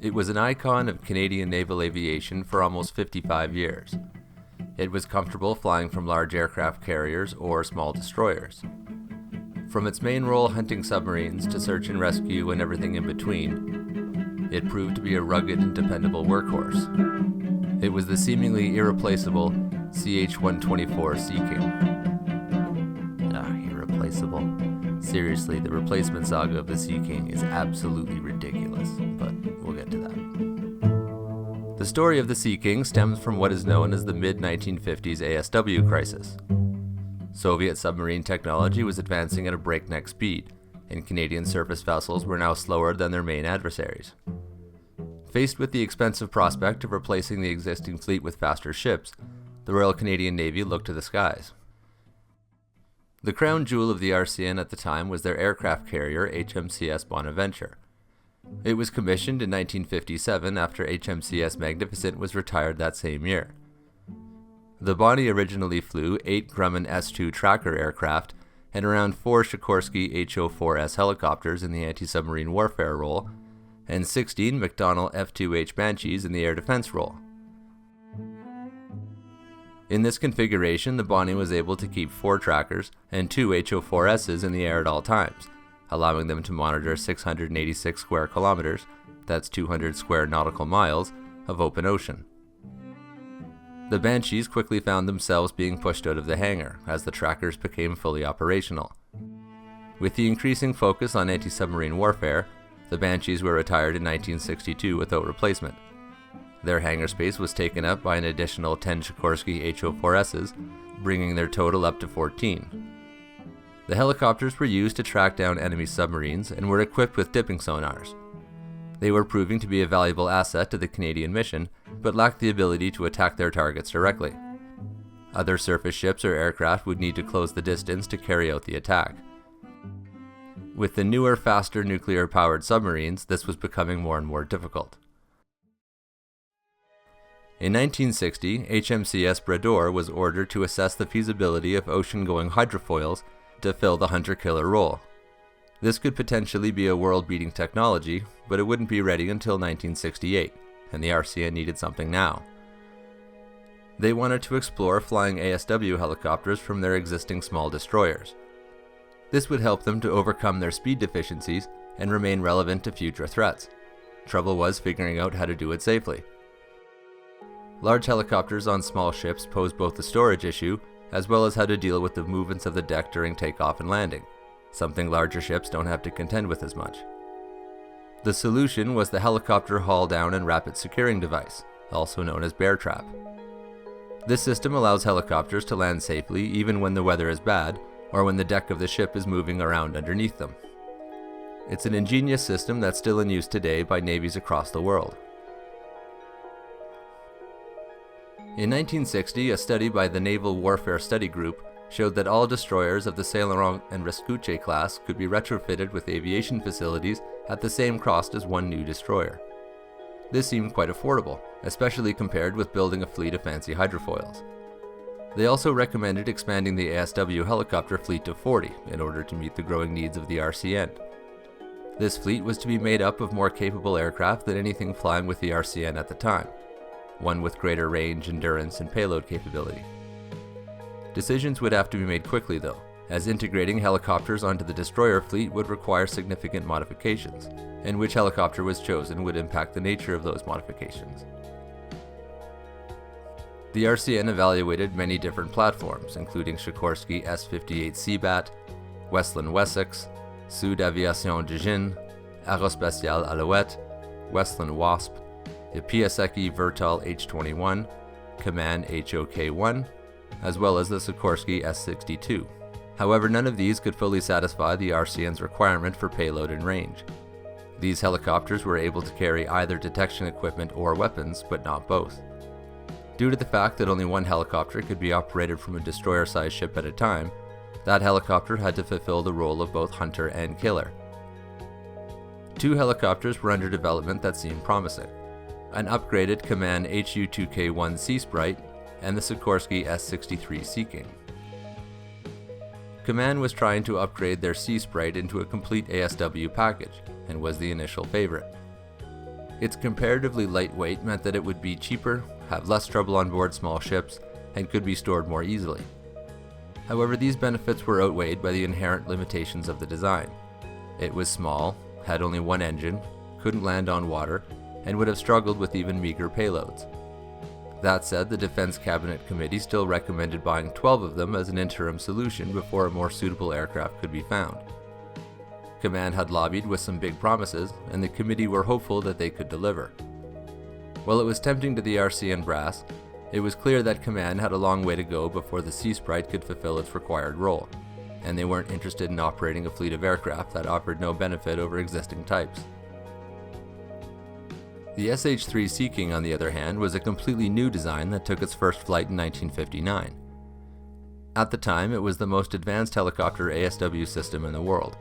It was an icon of Canadian naval aviation for almost 55 years. It was comfortable flying from large aircraft carriers or small destroyers. From its main role hunting submarines to search and rescue and everything in between, it proved to be a rugged and dependable workhorse. It was the seemingly irreplaceable CH-124 Sea King. Irreplaceable. Seriously, the replacement saga of the Sea King is absolutely ridiculous, but we'll get to that. The story of the Sea King stems from what is known as the mid-1950s ASW crisis. Soviet submarine technology was advancing at a breakneck speed, and Canadian surface vessels were now slower than their main adversaries. Faced with the expensive prospect of replacing the existing fleet with faster ships, the Royal Canadian Navy looked to the skies. The crown jewel of the RCN at the time was their aircraft carrier HMCS Bonaventure. It was commissioned in 1957 after HMCS Magnificent was retired that same year. The Bonnie originally flew 8 Grumman S-2 tracker aircraft and around 4 Sikorsky H-04S helicopters in the anti-submarine warfare role, and 16 McDonnell F-2H Banshees in the air defense role. In this configuration, the Bonnie was able to keep 4 trackers and 2 H-04Ss in the air at all times, allowing them to monitor 686 square kilometers, that's 200 square nautical miles, of open ocean. The Banshees quickly found themselves being pushed out of the hangar as the trackers became fully operational. With the increasing focus on anti-submarine warfare, the Banshees were retired in 1962 without replacement. Their hangar space was taken up by an additional 10 Sikorsky H-04Ss, bringing their total up to 14. The helicopters were used to track down enemy submarines and were equipped with dipping sonars. They were proving to be a valuable asset to the Canadian mission, but lacked the ability to attack their targets directly. Other surface ships or aircraft would need to close the distance to carry out the attack. With the newer, faster nuclear-powered submarines, this was becoming more and more difficult. In 1960, HMCS Brador was ordered to assess the feasibility of ocean-going hydrofoils to fill the hunter-killer role. This could potentially be a world-beating technology, but it wouldn't be ready until 1968, and the RCN needed something now. They wanted to explore flying ASW helicopters from their existing small destroyers. This would help them to overcome their speed deficiencies and remain relevant to future threats. Trouble was figuring out how to do it safely. Large helicopters on small ships pose both the storage issue as well as how to deal with the movements of the deck during takeoff and landing, something larger ships don't have to contend with as much. The solution was the helicopter haul down and rapid securing device, also known as Beartrap. This system allows helicopters to land safely even when the weather is bad or when the deck of the ship is moving around underneath them. It's an ingenious system that's still in use today by navies across the world. In 1960, a study by the Naval Warfare Study Group showed that all destroyers of the Cello and Rescouche class could be retrofitted with aviation facilities at the same cost as one new destroyer. This seemed quite affordable, especially compared with building a fleet of fancy hydrofoils. They also recommended expanding the ASW helicopter fleet to 40 in order to meet the growing needs of the RCN. This fleet was to be made up of more capable aircraft than anything flying with the RCN at the time, one with greater range, endurance, and payload capability. Decisions would have to be made quickly though, as integrating helicopters onto the destroyer fleet would require significant modifications, and which helicopter was chosen would impact the nature of those modifications. The RCN evaluated many different platforms, including Sikorsky S-58 Seabat, Westland Wessex, Sud Aviation Djinn, Aerospatiale Alouette, Westland Wasp, the Piasecki Vertol H-21, Kaman HOK-1, as well as the Sikorsky S-62. However, none of these could fully satisfy the RCN's requirement for payload and range. These helicopters were able to carry either detection equipment or weapons, but not both. Due to the fact that only one helicopter could be operated from a destroyer-sized ship at a time, that helicopter had to fulfill the role of both hunter and killer. 2 helicopters were under development that seemed promising: an upgraded Kaman HU-2K1 Seasprite and the Sikorsky S-63 Sea King. Kaman was trying to upgrade their Seasprite into a complete ASW package and was the initial favorite. Its comparatively light weight meant that it would be cheaper, have less trouble on board small ships, and could be stored more easily. However, these benefits were outweighed by the inherent limitations of the design. It was small, had only one engine, couldn't land on water, and would have struggled with even meager payloads. That said, the Defense Cabinet Committee still recommended buying 12 of them as an interim solution before a more suitable aircraft could be found. Command had lobbied with some big promises, and the committee were hopeful that they could deliver. While it was tempting to the RCN brass, it was clear that Command had a long way to go before the Seasprite could fulfill its required role, and they weren't interested in operating a fleet of aircraft that offered no benefit over existing types. The SH-3 Sea King, on the other hand, was a completely new design that took its first flight in 1959. At the time, it was the most advanced helicopter ASW system in the world.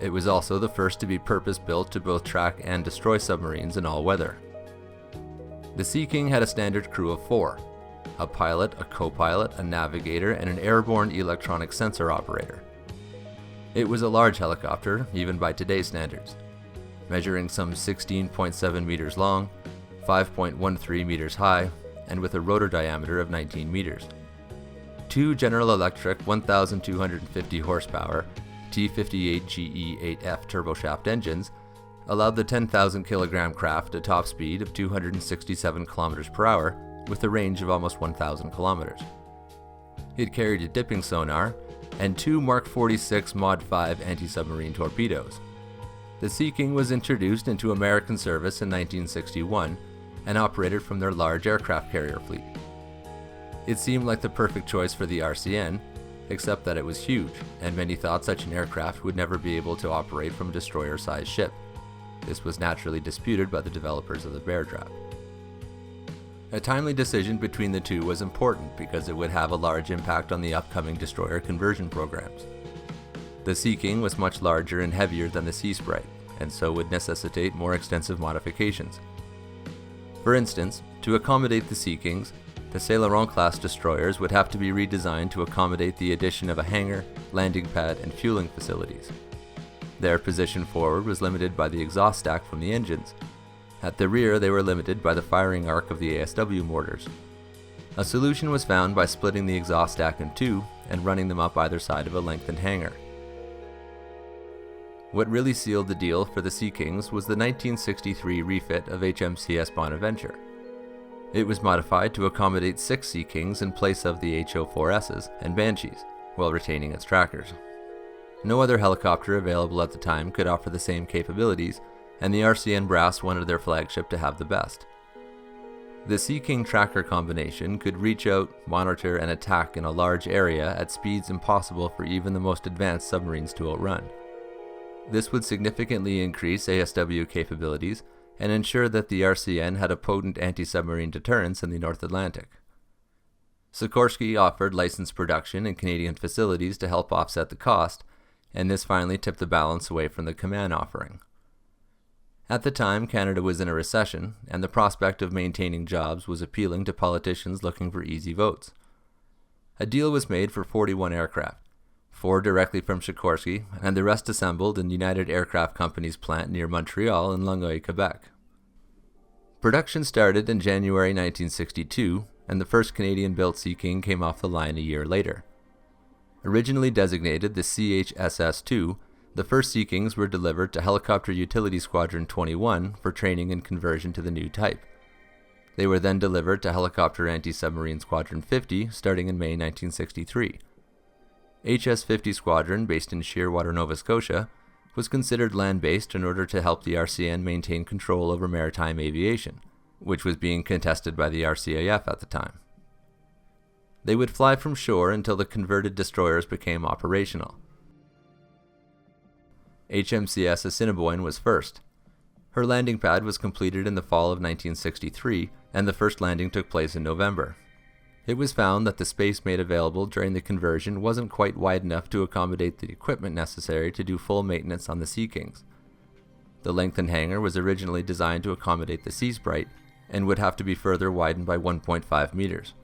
It was also the first to be purpose-built to both track and destroy submarines in all weather. The Sea King had a standard crew of 4, a pilot, a co-pilot, a navigator, and an airborne electronic sensor operator. It was a large helicopter, even by today's standards, measuring some 16.7 meters long, 5.13 meters high, and with a rotor diameter of 19 meters. 2 General Electric 1,250 horsepower T58GE8F turboshaft engines allowed the 10,000 kilogram craft a top speed of 267 kilometers per hour with a range of almost 1,000 kilometers. It carried a dipping sonar and 2 Mark 46 Mod 5 anti-submarine torpedoes. The Sea King was introduced into American service in 1961 and operated from their large aircraft carrier fleet. It seemed like the perfect choice for the RCN, except that it was huge, and many thought such an aircraft would never be able to operate from a destroyer-sized ship. This was naturally disputed by the developers of the Beartrap. A timely decision between the two was important because it would have a large impact on the upcoming destroyer conversion programs. The Sea King was much larger and heavier than the Seasprite, and so would necessitate more extensive modifications. For instance, to accommodate the Sea Kings, the Laurent-class destroyers would have to be redesigned to accommodate the addition of a hangar, landing pad, and fueling facilities. Their position forward was limited by the exhaust stack from the engines. At the rear, they were limited by the firing arc of the ASW mortars. A solution was found by splitting the exhaust stack in 2 and running them up either side of a lengthened hangar. What really sealed the deal for the Sea Kings was the 1963 refit of HMCS Bonaventure. It was modified to accommodate 6 Sea Kings in place of the HO4Ss and Banshees, while retaining its trackers. No other helicopter available at the time could offer the same capabilities, and the RCN brass wanted their flagship to have the best. The Sea King tracker combination could reach out, monitor, and attack in a large area at speeds impossible for even the most advanced submarines to outrun. This would significantly increase ASW capabilities and ensure that the RCN had a potent anti-submarine deterrence in the North Atlantic. Sikorsky offered licensed production in Canadian facilities to help offset the cost, and this finally tipped the balance away from the Command offering. At the time, Canada was in a recession, and the prospect of maintaining jobs was appealing to politicians looking for easy votes. A deal was made for 41 aircraft, 4 directly from Sikorsky, and the rest assembled in United Aircraft Company's plant near Montreal in Longueuil, Quebec. Production started in January 1962, and the first Canadian-built Sea King came off the line a year later. Originally designated the CHSS-2, the first Sea Kings were delivered to Helicopter Utility Squadron 21 for training and conversion to the new type. They were then delivered to Helicopter Anti-Submarine Squadron 50 starting in May 1963. HS-50 Squadron, based in Shearwater, Nova Scotia, was considered land-based in order to help the RCN maintain control over maritime aviation, which was being contested by the RCAF at the time. They would fly from shore until the converted destroyers became operational. HMCS Assiniboine was first. Her landing pad was completed in the fall of 1963, and the first landing took place in November. It was found that the space made available during the conversion wasn't quite wide enough to accommodate the equipment necessary to do full maintenance on the Sea Kings. The lengthened hangar was originally designed to accommodate the Seasprite and would have to be further widened by 1.5 meters.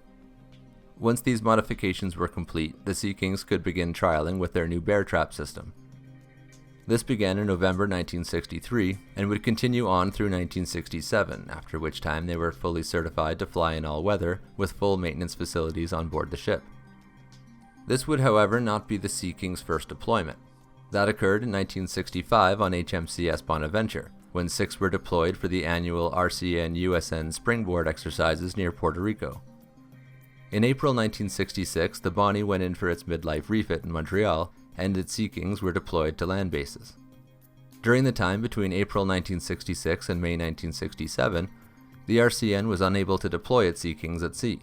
Once these modifications were complete, the Sea Kings could begin trialing with their new Beartrap system. This began in November 1963 and would continue on through 1967, after which time they were fully certified to fly in all weather with full maintenance facilities on board the ship. This would, however, not be the Sea King's first deployment. That occurred in 1965 on HMCS Bonaventure, when 6 were deployed for the annual RCN-USN Springboard exercises near Puerto Rico. In April 1966, the Bonnie went in for its midlife refit in Montreal, and its Sea Kings were deployed to land bases. During the time between April 1966 and May 1967, the RCN was unable to deploy its Sea Kings at sea.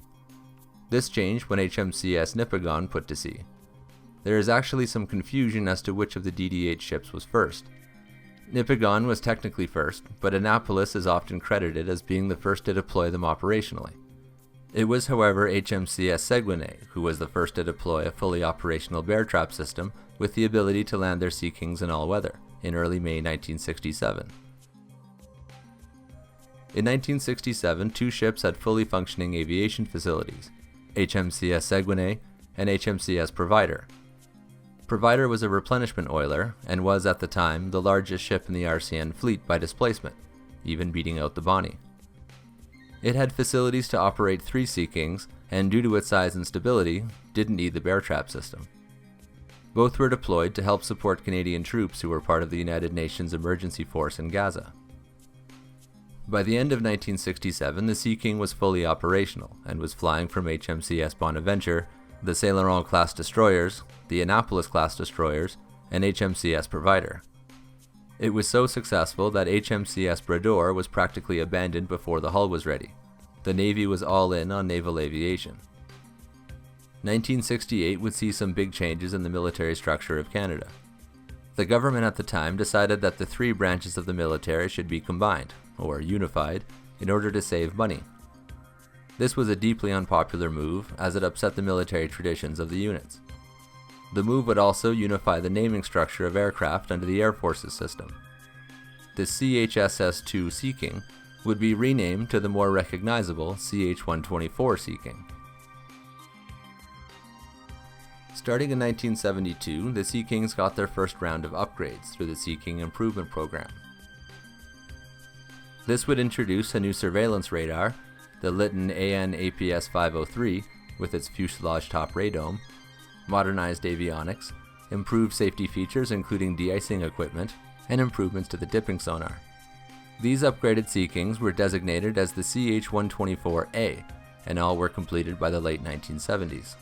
This changed when HMCS Nipigon put to sea. There is actually some confusion as to which of the DD8 ships was first. Nipigon was technically first, but Annapolis is often credited as being the first to deploy them operationally. It was, however, HMCS Cyclone who was the first to deploy a fully operational Beartrap system with the ability to land their Sea Kings in all weather, in early May 1967. In 1967, 2 ships had fully functioning aviation facilities, HMCS Cyclone and HMCS Provider. Provider was a replenishment oiler and was, at the time, the largest ship in the RCN fleet by displacement, even beating out the Bonnie. It had facilities to operate 3 Sea Kings, and due to its size and stability, didn't need the Beartrap system. Both were deployed to help support Canadian troops who were part of the United Nations Emergency Force in Gaza. By the end of 1967, the Sea King was fully operational and was flying from HMCS Bonaventure, the Laurent-class destroyers, the Annapolis-class destroyers, and HMCS Provider. It was so successful that HMCS Brador was practically abandoned before the hull was ready. The Navy was all in on naval aviation. 1968 would see some big changes in the military structure of Canada. The government at the time decided that the 3 branches of the military should be combined, or unified, in order to save money. This was a deeply unpopular move, as it upset the military traditions of the units. The move would also unify the naming structure of aircraft under the Air Force's system. The CHSS-2 Sea King would be renamed to the more recognizable CH-124 Sea King. Starting in 1972, the Sea Kings got their first round of upgrades through the Sea King Improvement Program. This would introduce a new surveillance radar, the Litton AN-APS 503 with its fuselage top radome, modernized avionics, improved safety features including de-icing equipment, and improvements to the dipping sonar. These upgraded Sea Kings were designated as the CH-124A, and all were completed by the late 1970s.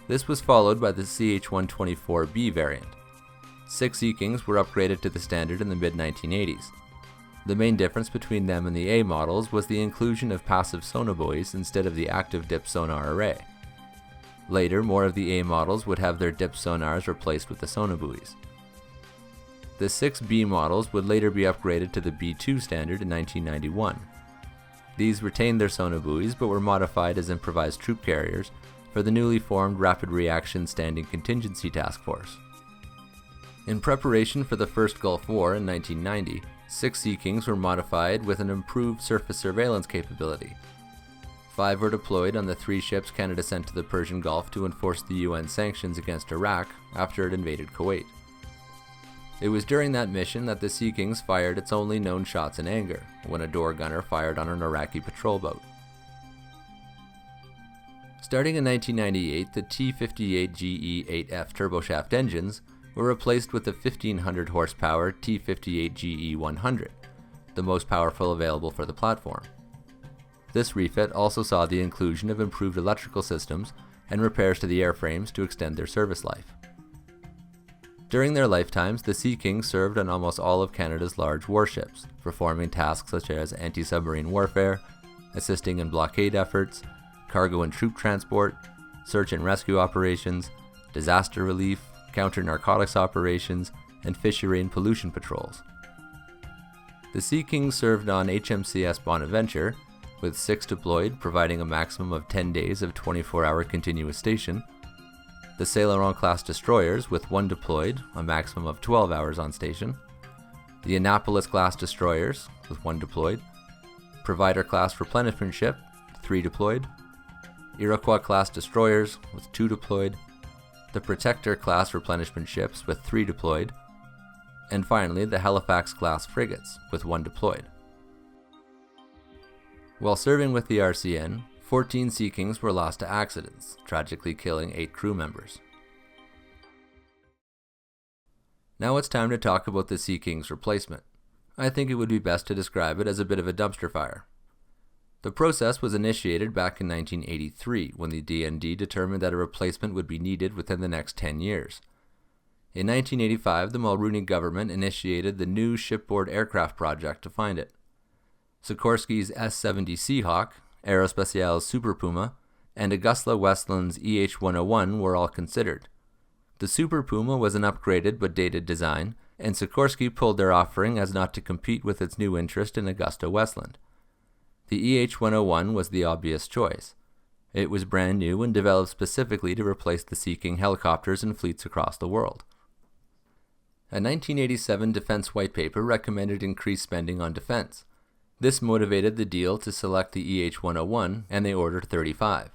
This was followed by the CH-124B variant. 6 Sea Kings were upgraded to the standard in the mid-1980s. The main difference between them and the A models was the inclusion of passive sonobuoys instead of the active dip sonar array. Later, more of the A models would have their dip sonars replaced with the sonobuoys. The 6 B models would later be upgraded to the B2 standard in 1991. These retained their sonobuoys but were modified as improvised troop carriers for the newly formed Rapid Reaction Standing Contingency Task Force. In preparation for the first Gulf War in 1990, 6 Sea Kings were modified with an improved surface surveillance capability. 5 were deployed on the 3 ships Canada sent to the Persian Gulf to enforce the UN sanctions against Iraq after it invaded Kuwait. It was during that mission that the Sea Kings fired its only known shots in anger, when a door gunner fired on an Iraqi patrol boat. Starting in 1998, the T-58GE-8F turboshaft engines were replaced with the 1500 horsepower T-58GE-100, the most powerful available for the platform. This refit also saw the inclusion of improved electrical systems and repairs to the airframes to extend their service life. During their lifetimes, the Sea Kings served on almost all of Canada's large warships, performing tasks such as anti-submarine warfare, assisting in blockade efforts, cargo and troop transport, search and rescue operations, disaster relief, counter-narcotics operations, and fishery and pollution patrols. The Sea Kings served on HMCS Bonaventure, with 6 deployed, providing a maximum of 10 days of 24-hour continuous station, the Laurent-class destroyers, with 1 deployed, a maximum of 12 hours on station, the Annapolis-class destroyers, with 1 deployed, Provider-class replenishment ship, 3 deployed, Iroquois-class destroyers, with 2 deployed, the Protector-class replenishment ships with 3 deployed, and finally the Halifax-class frigates with 1 deployed. While serving with the RCN, 14 Sea Kings were lost to accidents, tragically killing 8 crew members. Now it's time to talk about the Sea King's replacement. I think it would be best to describe it as a bit of a dumpster fire. The process was initiated back in 1983 when the DND determined that a replacement would be needed within the next 10 years. In 1985, the Mulroney government initiated the new shipboard aircraft project to find it. Sikorsky's S-70 Seahawk, Aerospatiale's Super Puma, and AgustaWestland's EH-101 were all considered. The Super Puma was an upgraded but dated design, and Sikorsky pulled their offering as not to compete with its new interest in AgustaWestland. The EH-101 was the obvious choice. It was brand new and developed specifically to replace the Sea King helicopters in fleets across the world. A 1987 defense white paper recommended increased spending on defense. This motivated the deal to select the EH-101, and they ordered 35.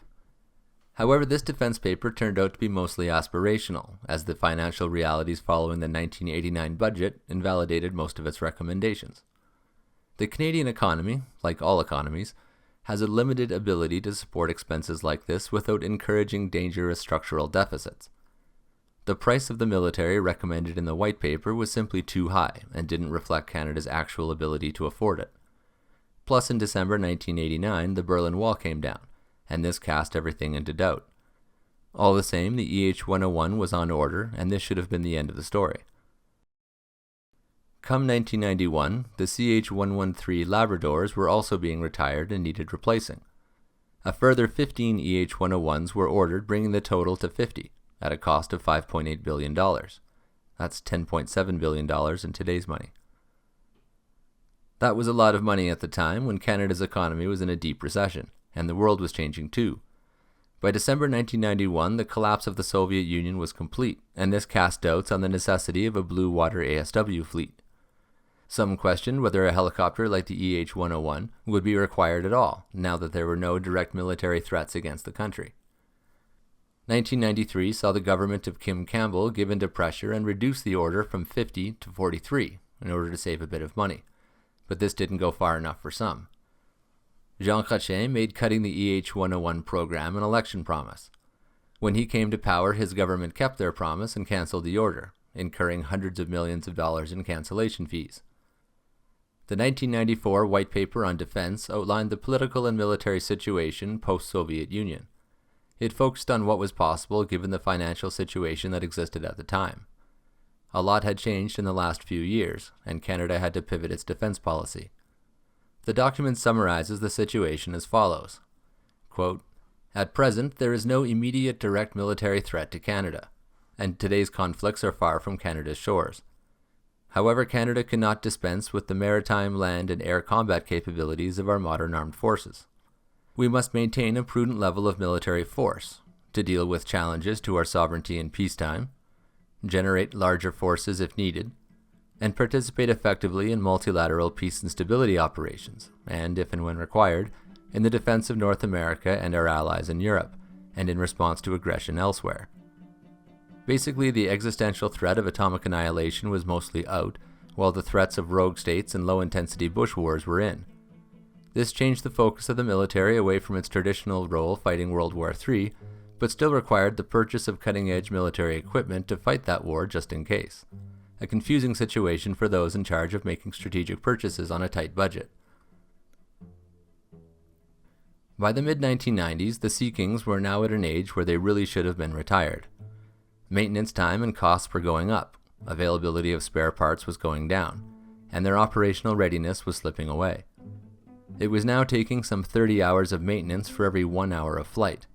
However, this defense paper turned out to be mostly aspirational, as the financial realities following the 1989 budget invalidated most of its recommendations. The Canadian economy, like all economies, has a limited ability to support expenses like this without encouraging dangerous structural deficits. The price of the military recommended in the white paper was simply too high and didn't reflect Canada's actual ability to afford it. Plus, in December 1989, the Berlin Wall came down, and this cast everything into doubt. All the same, the EH-101 was on order, and this should have been the end of the story. Come 1991, the CH-113 Labradors were also being retired and needed replacing. A further 15 EH-101s were ordered, bringing the total to 50, at a cost of $5.8 billion. That's $10.7 billion in today's money. That was a lot of money at the time when Canada's economy was in a deep recession, and the world was changing too. By December 1991, the collapse of the Soviet Union was complete, and this cast doubts on the necessity of a blue water ASW fleet. Some questioned whether a helicopter like the EH-101 would be required at all, now that there were no direct military threats against the country. 1993 saw the government of Kim Campbell give in to pressure and reduce the order from 50 to 43 in order to save a bit of money, but this didn't go far enough for some. Jean Chrétien made cutting the EH-101 program an election promise. When he came to power, his government kept their promise and cancelled the order, incurring hundreds of millions of dollars in cancellation fees. The 1994 White Paper on Defense outlined the political and military situation post-Soviet Union. It focused on what was possible given the financial situation that existed at the time. A lot had changed in the last few years, and Canada had to pivot its defense policy. The document summarizes the situation as follows. Quote, "At present, there is no immediate direct military threat to Canada, and today's conflicts are far from Canada's shores. However, Canada cannot dispense with the maritime, land, and air combat capabilities of our modern armed forces. We must maintain a prudent level of military force to deal with challenges to our sovereignty in peacetime, generate larger forces if needed, and participate effectively in multilateral peace and stability operations, and, if and when required, in the defense of North America and our allies in Europe, and in response to aggression elsewhere." Basically, the existential threat of atomic annihilation was mostly out, while the threats of rogue states and low-intensity bush wars were in. This changed the focus of the military away from its traditional role fighting World War III, but still required the purchase of cutting-edge military equipment to fight that war just in case. A confusing situation for those in charge of making strategic purchases on a tight budget. By the mid-1990s, the Sea Kings were now at an age where they really should have been retired. Maintenance time and costs were going up, availability of spare parts was going down, and their operational readiness was slipping away. It was now taking some 30 hours of maintenance for every 1 hour of flight.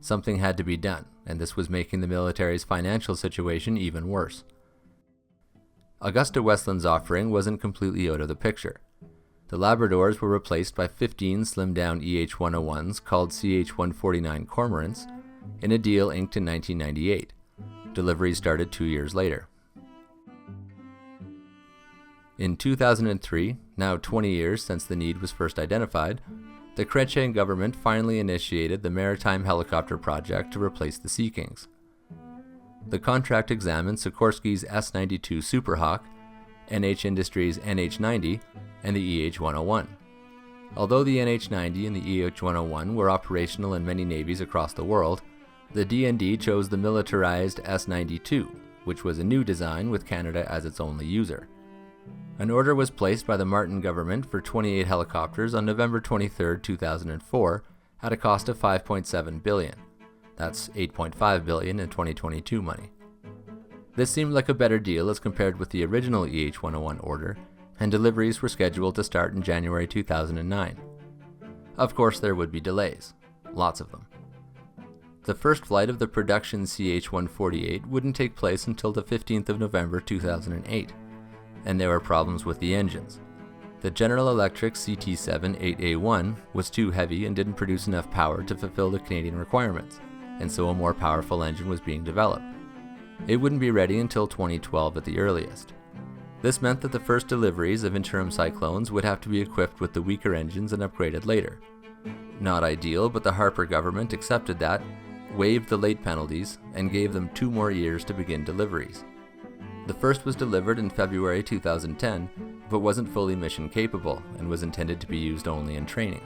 Something had to be done, and this was making the military's financial situation even worse. AgustaWestland's offering wasn't completely out of the picture. The Labradors were replaced by 15 slimmed-down EH-101s called CH-149 Cormorants in a deal inked in 1998. Delivery started 2 years later. In 2003, now 20 years since the need was first identified, the Chrétien government finally initiated the Maritime Helicopter Project to replace the Sea Kings. The contract examined Sikorsky's S-92 Superhawk, NH Industries NH-90, and the EH-101. Although the NH-90 and the EH-101 were operational in many navies across the world, the D&D chose the militarized S-92, which was a new design with Canada as its only user. An order was placed by the Martin government for 28 helicopters on November 23, 2004, at a cost of $5.7 billion. That's $8.5 billion in 2022 money. This seemed like a better deal as compared with the original EH-101 order, and deliveries were scheduled to start in January 2009. Of course, there would be delays. Lots of them. The first flight of the production CH-148 wouldn't take place until the 15th of November 2008, and there were problems with the engines. The General Electric CT7-8A1 was too heavy and didn't produce enough power to fulfill the Canadian requirements, and so a more powerful engine was being developed. It wouldn't be ready until 2012 at the earliest. This meant that the first deliveries of interim Cyclones would have to be equipped with the weaker engines and upgraded later. Not ideal, but the Harper government accepted that, waived the late penalties, and gave them 2 more years to begin deliveries. The first was delivered in February 2010, but wasn't fully mission capable and was intended to be used only in training.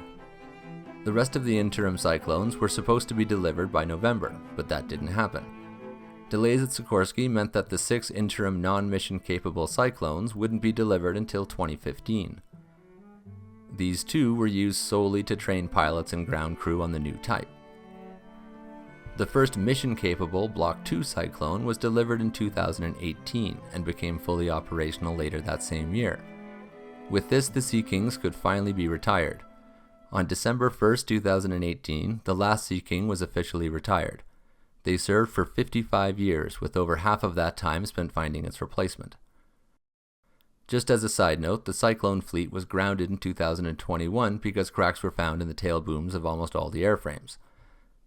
The rest of the interim Cyclones were supposed to be delivered by November, but that didn't happen. Delays at Sikorsky meant that the 6 interim non-mission capable Cyclones wouldn't be delivered until 2015. These 2 were used solely to train pilots and ground crew on the new type. The first mission-capable Block II Cyclone was delivered in 2018 and became fully operational later that same year. With this, the Sea Kings could finally be retired. On December 1, 2018, the last Sea King was officially retired. They served for 55 years, with over half of that time spent finding its replacement. Just as a side note, the Cyclone fleet was grounded in 2021 because cracks were found in the tail booms of almost all the airframes.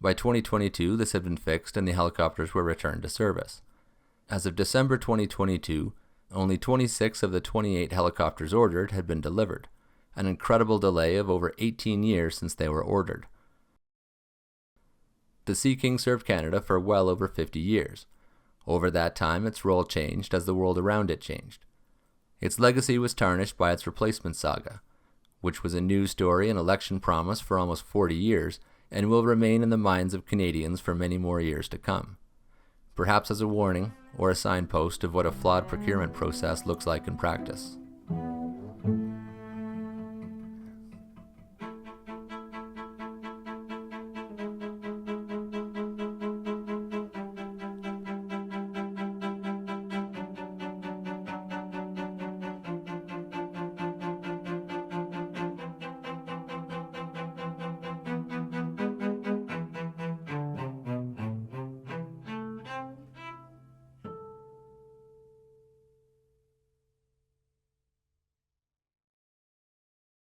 By 2022, this had been fixed and the helicopters were returned to service. As of December 2022, only 26 of the 28 helicopters ordered had been delivered, an incredible delay of over 18 years since they were ordered. The Sea King served Canada for well over 50 years. Over that time, its role changed as the world around it changed. Its legacy was tarnished by its replacement Saga, which was a news story and election promise for almost 40 years, and will remain in the minds of Canadians for many more years to come. Perhaps as a warning or a signpost of what a flawed procurement process looks like in practice.